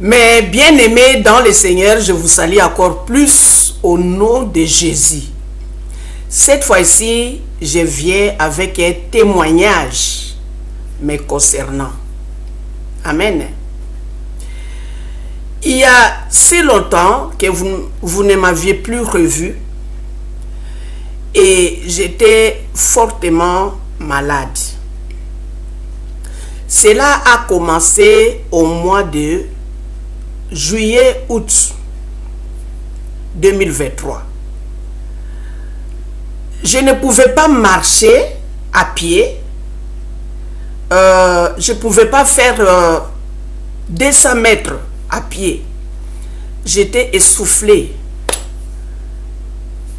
Mais bien aimés dans le Seigneur, je vous salue encore plus au nom de Jésus. Cette fois-ci, je viens avec un témoignage me concernant. Amen. Il y a si longtemps que vous ne m'aviez plus revu et j'étais fortement malade. Cela a commencé au mois de juillet-août 2023. Je ne pouvais pas marcher à pied. Je ne pouvais pas faire 200 mètres à pied. J'étais essoufflé.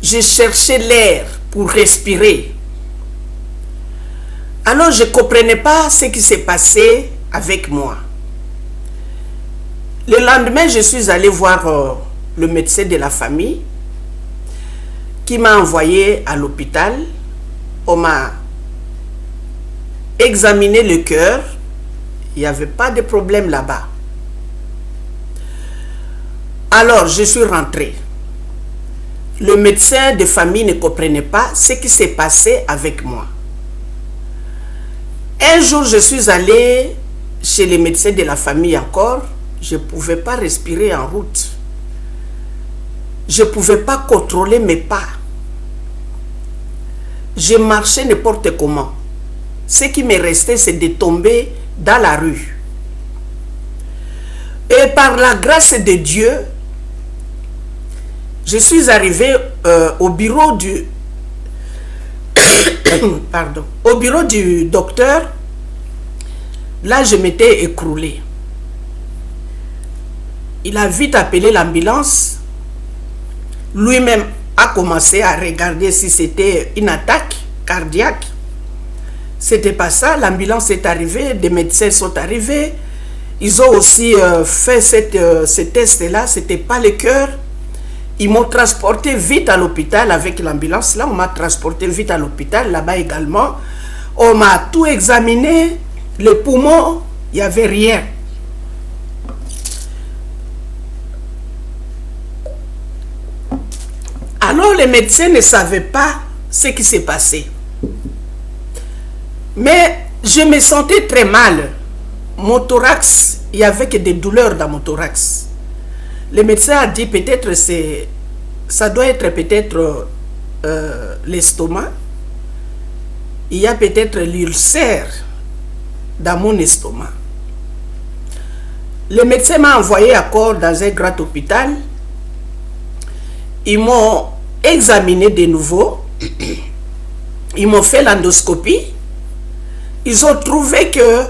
Je cherchais l'air pour respirer. Alors je ne comprenais pas ce qui s'est passé avec moi. Le lendemain, je suis allé voir le médecin de la famille qui m'a envoyé à l'hôpital. On m'a examiné le cœur. Il n'y avait pas de problème là-bas. Alors, je suis rentré. Le médecin de famille ne comprenait pas ce qui s'est passé avec moi. Un jour, je suis allé chez les médecins de la famille encore. Je ne pouvais pas respirer en route. Je ne pouvais pas contrôler mes pas. Je marchais n'importe comment. Ce qui me restait, c'est de tomber dans la rue. Et par la grâce de Dieu, je suis arrivé au bureau du au bureau du docteur. Là, je m'étais écroulé. Il a vite appelé l'ambulance. Lui-même a commencé à regarder si c'était une attaque cardiaque. C'était pas ça. L'ambulance est arrivée, des médecins sont arrivés. Ils ont aussi fait ce test-là. C'était pas le cœur. Ils m'ont transporté vite à l'hôpital avec l'ambulance. Là, on m'a transporté vite à l'hôpital. Là-bas également, on m'a tout examiné. Les poumons, il n'y avait rien. Alors, les médecins ne savaient pas ce qui s'est passé. Mais je me sentais très mal. Mon thorax, il y avait que des douleurs dans mon thorax. Le médecin a dit peut-être ça doit être peut-être l'estomac. Il y a peut-être l'ulcère dans mon estomac. Le médecin m'a envoyé encore dans un grand hôpital. Ils m'ont examiné de nouveau. Ils m'ont fait l'endoscopie. Ils ont trouvé que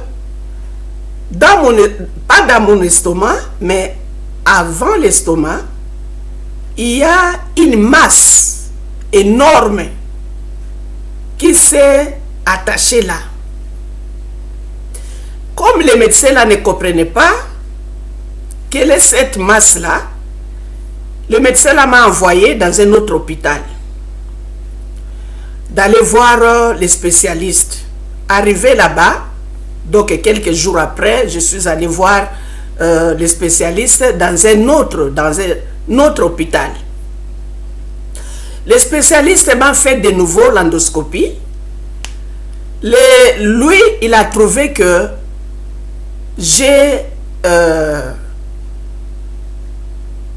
pas dans mon estomac, mais avant l'estomac, il y a une masse énorme qui s'est attachée là. Comme les médecins là ne comprenaient pas quelle est cette masse-là, le médecin là m'a envoyé dans un autre hôpital d'aller voir les spécialistes. Arrivé là-bas, donc quelques jours après, je suis allé voir les spécialistes dans un autre hôpital. Les spécialistes m'ont fait de nouveau l'endoscopie. Lui, il a trouvé que j'ai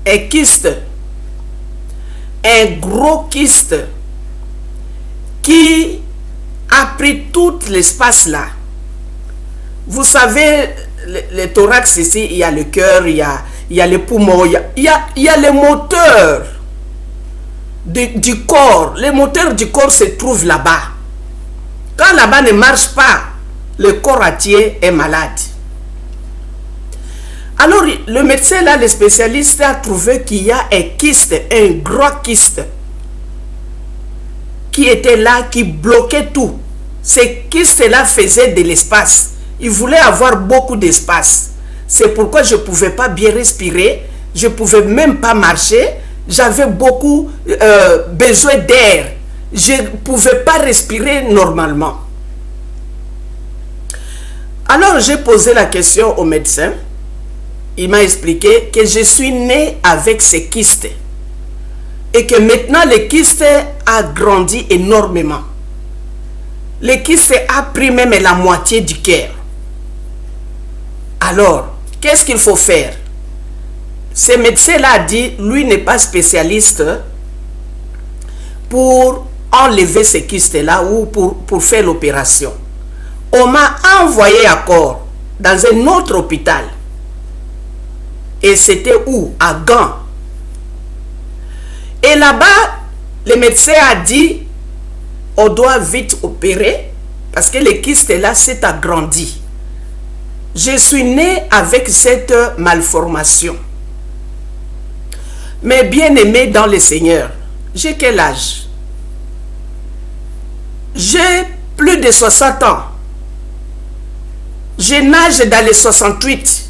un kyste, un gros kyste qui a pris tout l'espace là. Vous savez, le thorax ici, il y a le cœur, il y a les poumons, il y a les moteurs du corps. Les moteurs du corps se trouvent là-bas. Quand là-bas ne marche pas, le corps entier est malade. Alors, le médecin là, le spécialiste a trouvé qu'il y a un kyste, un gros kyste qui était là, qui bloquait tout. Ce kyste-là faisait de l'espace. Il voulait avoir beaucoup d'espace. C'est pourquoi je ne pouvais pas bien respirer. Je ne pouvais même pas marcher. J'avais beaucoup besoin d'air. Je ne pouvais pas respirer normalement. Alors j'ai posé la question au médecin. il m'a expliqué que je suis né avec ces kystes et que maintenant le kyste a grandi énormément. Le kyste a pris même la moitié du cœur. Alors, qu'est-ce qu'il faut faire? Ce médecin-là a dit, lui n'est pas spécialiste pour enlever ces kystes-là ou pour faire l'opération. On m'a envoyé encore dans un autre hôpital. Et c'était où? À Gand. Et là-bas, le médecin a dit, on doit vite opérer parce que le kyste-là s'est agrandi. Je suis né avec cette malformation. Mais bien aimé dans le Seigneur, j'ai quel âge? J'ai plus de 60 ans. Je nage dans les 68.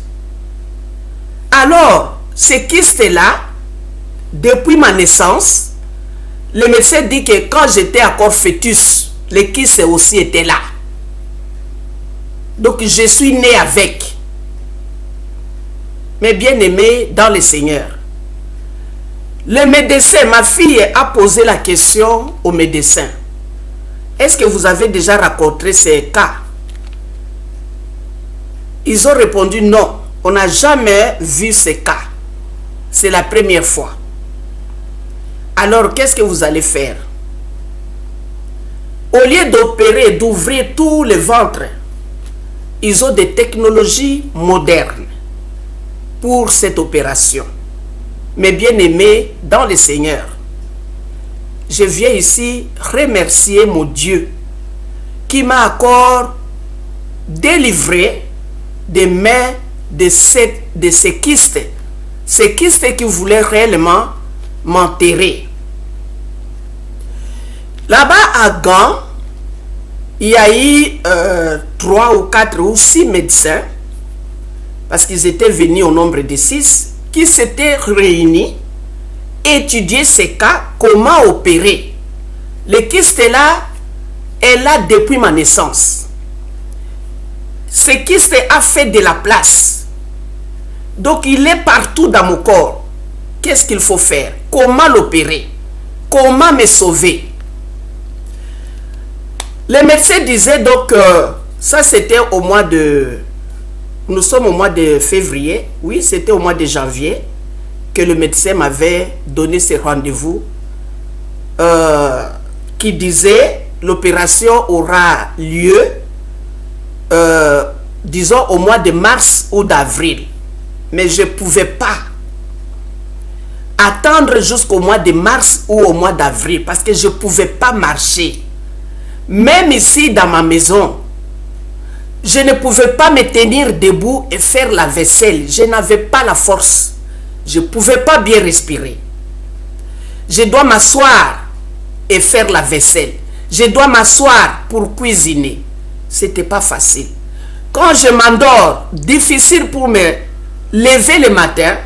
Alors, ce kyste-là, depuis ma naissance, le médecin dit que quand j'étais encore fœtus, le kyste aussi était là. Donc, je suis né avec. Mais bien aimé dans le Seigneur. Le médecin, ma fille a posé la question au médecin. Est-ce que vous avez déjà rencontré ces cas? Ils ont répondu non. On n'a jamais vu ces cas. C'est la première fois. Alors, qu'est-ce que vous allez faire? Au lieu d'opérer, d'ouvrir tout le ventre, ils ont des technologies modernes pour cette opération. Mais bien aimé dans le Seigneur, je viens ici remercier mon Dieu qui m'a encore délivré des mains de ces kystes. Ces kystes qui voulaient réellement m'enterrer. Là-bas à Gand, il y a eu 3 ou 4 ou 6 médecins, parce qu'ils étaient venus au nombre de 6, qui s'étaient réunis, étudier ces cas, comment opérer. Le kyste là est là depuis ma naissance. Ce kyste a fait de la place. Donc il est partout dans mon corps. Qu'est-ce qu'il faut faire? Comment l'opérer? Comment me sauver? Le médecin disait donc ça c'était au mois de... Nous sommes au mois de février. Oui, c'était au mois de janvier que le médecin m'avait donné ce rendez-vous qui disait l'opération aura lieu disons au mois de mars ou d'avril. Mais je ne pouvais pas attendre jusqu'au mois de mars ou au mois d'avril parce que je ne pouvais pas marcher. Même ici dans ma maison, je ne pouvais pas me tenir debout et faire la vaisselle. Je n'avais pas la force. Je ne pouvais pas bien respirer. Je dois m'asseoir et faire la vaisselle. Je dois m'asseoir pour cuisiner. Ce n'était pas facile. Quand je m'endors, difficile pour me lever le matin,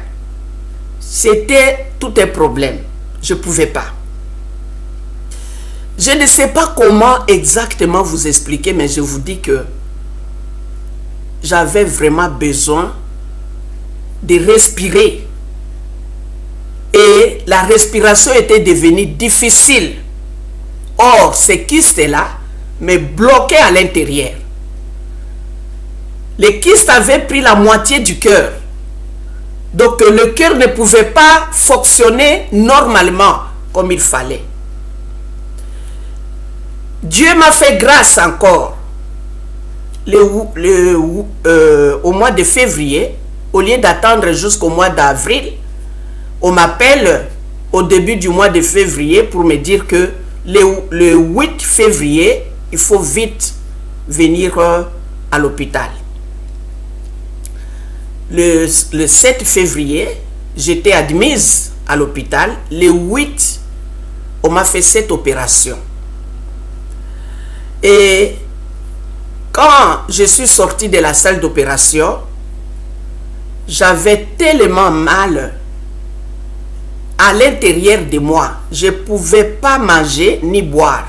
c'était tout un problème. Je ne pouvais pas. Je ne sais pas comment exactement vous expliquer, mais je vous dis que j'avais vraiment besoin de respirer. Et la respiration était devenue difficile. Or, ce kyste-là me bloquait à l'intérieur. Le kyste avait pris la moitié du cœur. Donc, le cœur ne pouvait pas fonctionner normalement comme il fallait. Dieu m'a fait grâce encore. Au mois de février, au lieu d'attendre jusqu'au mois d'avril, on m'appelle au début du mois de février pour me dire que le 8 février, il faut vite venir à l'hôpital. Le 7 février, j'étais admise à l'hôpital. Le 8, on m'a fait cette opération. Et quand je suis sortie de la salle d'opération, j'avais tellement mal à l'intérieur de moi. Je ne pouvais pas manger ni boire.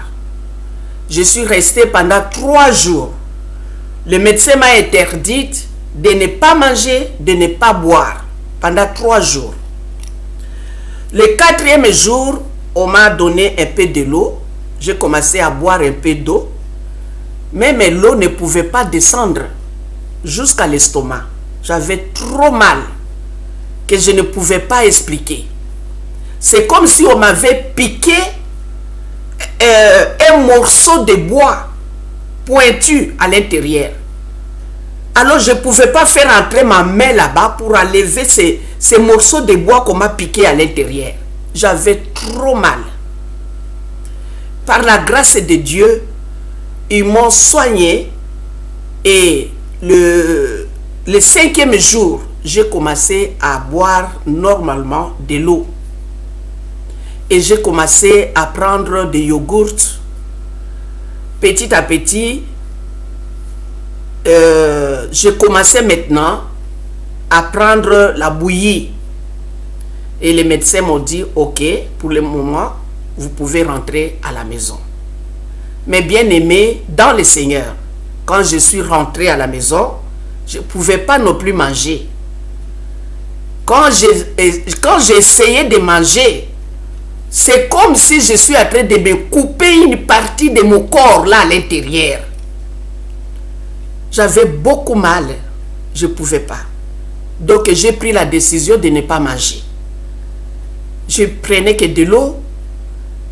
Je suis restée pendant 3 jours. Le médecin m'a interdit de ne pas manger, de ne pas boire pendant 3 jours. Le 4e jour, on m'a donné un peu de l'eau. J'ai commencé à boire un peu d'eau. Mais l'eau ne pouvait pas descendre jusqu'à l'estomac. J'avais trop mal que je ne pouvais pas expliquer. C'est comme si on m'avait piqué un morceau de bois pointu à l'intérieur. Alors je ne pouvais pas faire entrer ma main là-bas pour enlever ces morceaux de bois qu'on m'a piqué à l'intérieur. J'avais trop mal. Par la grâce de Dieu, ils m'ont soigné et le 5e jour, j'ai commencé à boire normalement de l'eau. Et j'ai commencé à prendre des yogourts. Petit à petit, j'ai commencé maintenant à prendre la bouillie. Et les médecins m'ont dit, ok, pour le moment, vous pouvez rentrer à la maison. Mais bien aimé, dans le Seigneur, quand je suis rentré à la maison, je ne pouvais pas non plus manger. Quand j'ai essayé de manger, c'est comme si je suis en train de me couper une partie de mon corps là à l'intérieur. J'avais beaucoup mal. Je ne pouvais pas. Donc j'ai pris la décision de ne pas manger. Je prenais que de l'eau.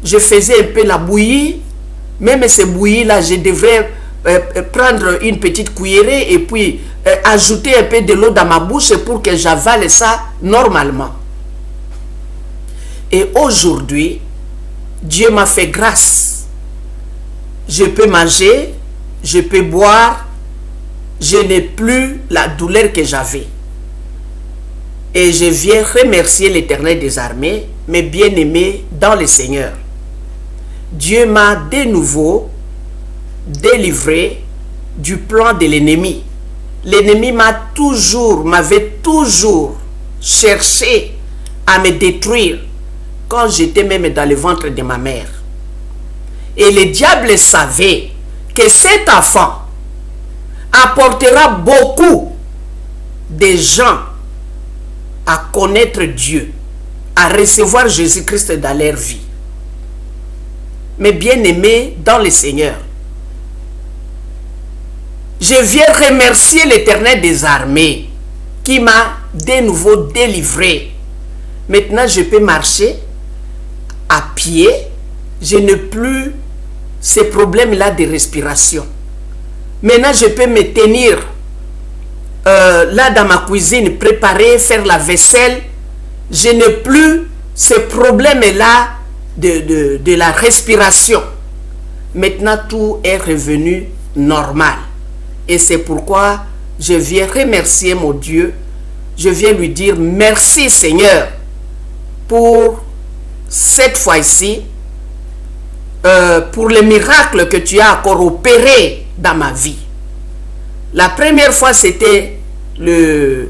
Je faisais un peu la bouillie. Même ces bouillies-là, je devrais prendre une petite cuillerée et puis ajouter un peu de l'eau dans ma bouche pour que j'avale ça normalement. Et aujourd'hui, Dieu m'a fait grâce. Je peux manger, je peux boire, je n'ai plus la douleur que j'avais. Et je viens remercier l'Éternel des armées, mes bien-aimés dans le Seigneur. Dieu m'a de nouveau délivré du plan de l'ennemi. L'ennemi m'avait toujours cherché à me détruire quand j'étais même dans le ventre de ma mère. Et le diable savait que cet enfant apportera beaucoup de gens à connaître Dieu, à recevoir Jésus-Christ dans leur vie. Mes bien-aimés dans le Seigneur, je viens remercier l'Éternel des armées qui m'a de nouveau délivré. Maintenant, je peux marcher à pied. Je n'ai plus ces problèmes-là de respiration. Maintenant, je peux me tenir là dans ma cuisine, préparer, faire la vaisselle. Je n'ai plus ces problèmes-là de la respiration. Maintenant, tout est revenu normal. Et c'est pourquoi je viens remercier mon Dieu. Je viens lui dire merci Seigneur pour cette fois-ci, pour le miracle que tu as encore opéré dans ma vie. La première fois, c'était le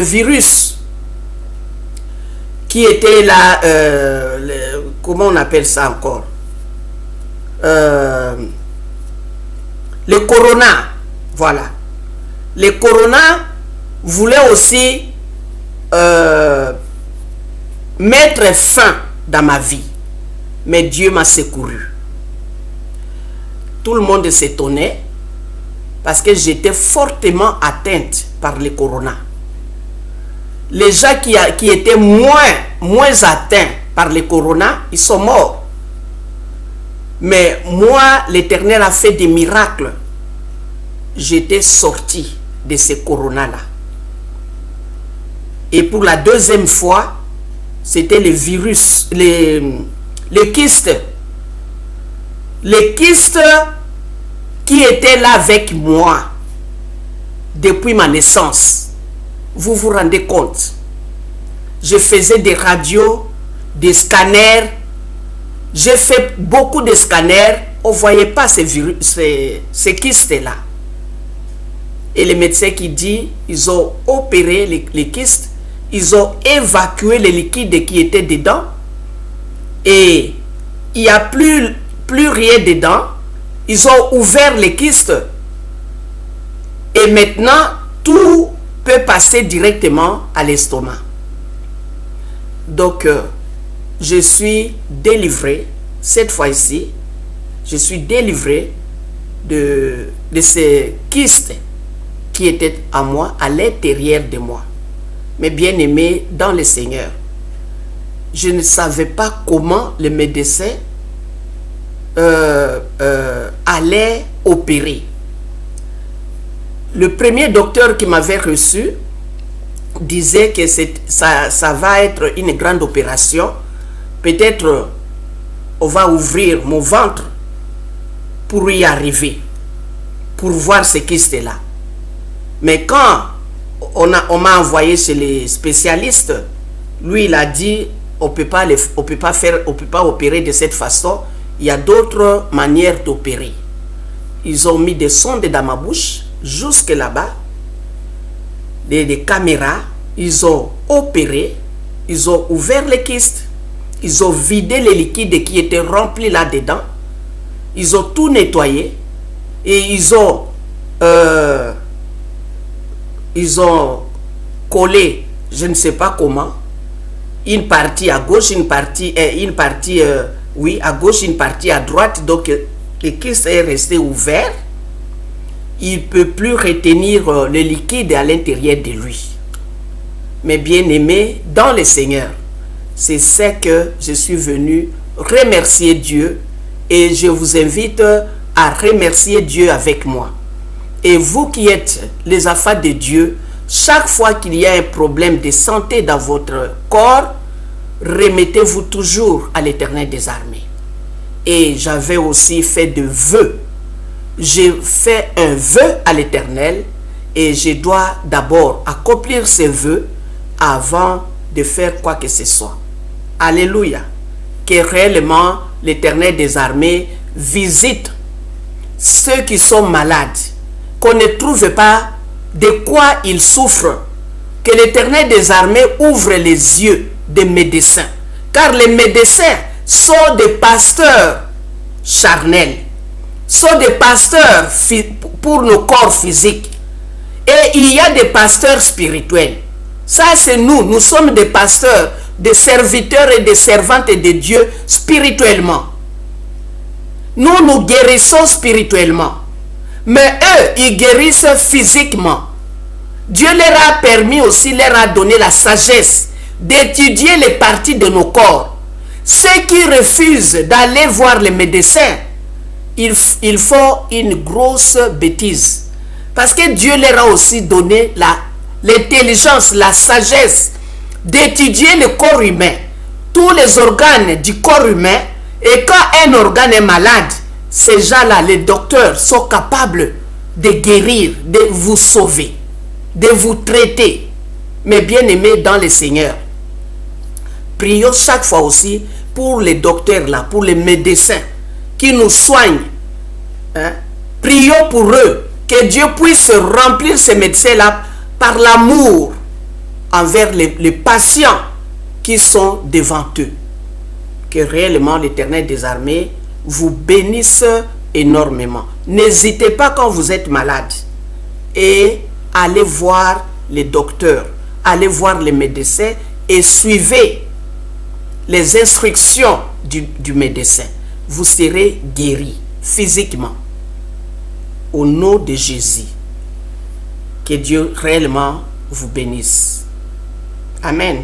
virus qui était là, comment on appelle ça encore, le corona, voilà. Le corona voulait aussi mettre fin dans ma vie. Mais Dieu m'a secouru. Tout le monde s'étonnait parce que j'étais fortement atteinte par le corona. Les gens qui étaient moins atteints par le corona, ils sont morts. Mais moi, l'Éternel a fait des miracles. J'étais sorti de ce corona-là. Et pour la deuxième fois, c'était le virus, le kyste. Le kyste qui était là avec moi depuis ma naissance. Vous vous rendez compte? Je faisais des radios, des scanners. J'ai fait beaucoup de scanners. On ne voyait pas ces kystes-là. Et les médecins qui disent, ils ont opéré les kystes, ils ont évacué les liquides qui étaient dedans. Et il n'y a plus rien dedans. Ils ont ouvert les kystes. Et maintenant, tout peut passer directement à l'estomac. Donc, je suis délivré, cette fois-ci, je suis délivré de ces kystes qui étaient à moi, à l'intérieur de moi. Mais bien aimé dans le Seigneur, je ne savais pas comment le médecin allait opérer. Le premier docteur qui m'avait reçu disait que ça va être une grande opération. Peut-être on va ouvrir mon ventre pour y arriver, pour voir ce kystes-là. Mais quand on m'a envoyé chez les spécialistes, lui il a dit on peut pas opérer de cette façon. Il y a d'autres manières d'opérer. Ils ont mis des sondes dans ma bouche jusque là-bas, des caméras. Ils ont opéré, ils ont ouvert les kystes, ils ont vidé les liquides qui étaient remplis là-dedans, ils ont tout nettoyé et ils ont collé, je ne sais pas comment, une partie à gauche, une partie à gauche, une partie à droite. Donc le kyste est resté ouvert. Il ne peut plus retenir le liquide à l'intérieur de lui. Mais bien aimé dans le Seigneur, c'est ce que je suis venu remercier Dieu, et je vous invite à remercier Dieu avec moi. Et vous qui êtes les enfants de Dieu, chaque fois qu'il y a un problème de santé dans votre corps, remettez-vous toujours à l'Éternel des armées. Et j'avais aussi fait de vœux. J'ai fait un vœu à l'Éternel et je dois d'abord accomplir ces vœux avant de faire quoi que ce soit. Alléluia. Que réellement l'Éternel des armées visite ceux qui sont malades, qu'on ne trouve pas de quoi ils souffrent. Que l'Éternel des armées ouvre les yeux des médecins. Car les médecins sont des pasteurs charnels, sont des pasteurs pour nos corps physiques. Et il y a des pasteurs spirituels. Ça, c'est nous. Nous sommes des pasteurs, des serviteurs et des servantes de Dieu spirituellement. Nous, nous guérissons spirituellement. Mais eux, ils guérissent physiquement. Dieu leur a permis aussi, leur a donné la sagesse d'étudier les parties de nos corps. Ceux qui refusent d'aller voir les médecins, ils font une grosse bêtise. Parce que Dieu leur a aussi donné l'intelligence, la sagesse d'étudier le corps humain, tous les organes du corps humain. Et quand un organe est malade, ces gens-là, les docteurs, sont capables de guérir, de vous sauver, de vous traiter. Mais bien aimés dans le Seigneur, prions chaque fois aussi pour les docteurs là, pour les médecins qui nous soignent. Prions pour eux, que Dieu puisse remplir ces médecins-là par l'amour envers les patients qui sont devant eux. Que réellement l'Éternel des armées vous bénisse énormément. N'hésitez pas quand vous êtes malade et allez voir les docteurs, allez voir les médecins et suivez les instructions du médecin. Vous serez guéri physiquement. Au nom de Jésus. Que Dieu réellement vous bénisse. Amen.